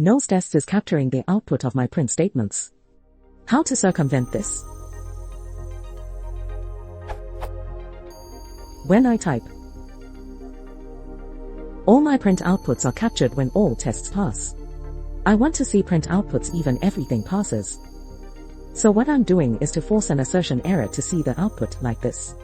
Nosetests is capturing the output of my print statements. How to circumvent this? When I type, all my print outputs are captured when all tests pass. I want to see print outputs even everything passes. So what I'm doing is to force an assertion error to see the output like this.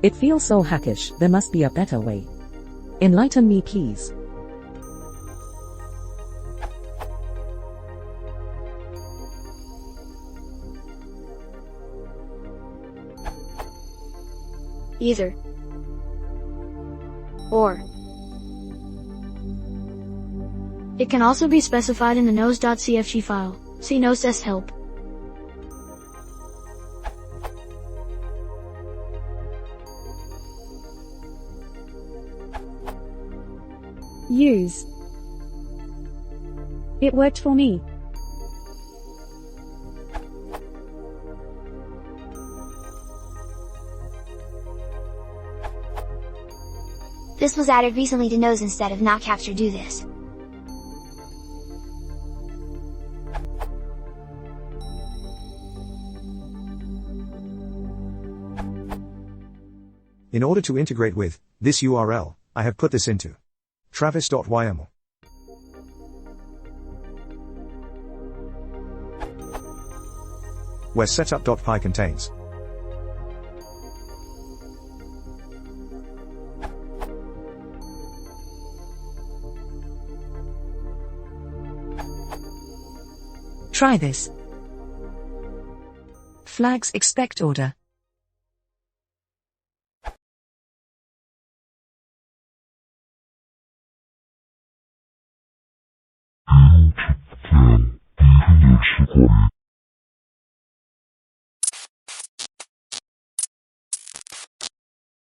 It feels so hackish, there must be a better way. Enlighten me please. Either. Or. It can also be specified in the nose.cfg file. See Nosetest help. Use. It worked for me. This was added recently to Nose instead of not capture. Do this. In order to integrate with this URL, I have put this into travis.yml. Where setup.py contains Try this. Flags expect order. 이런 집단 이름을 시골이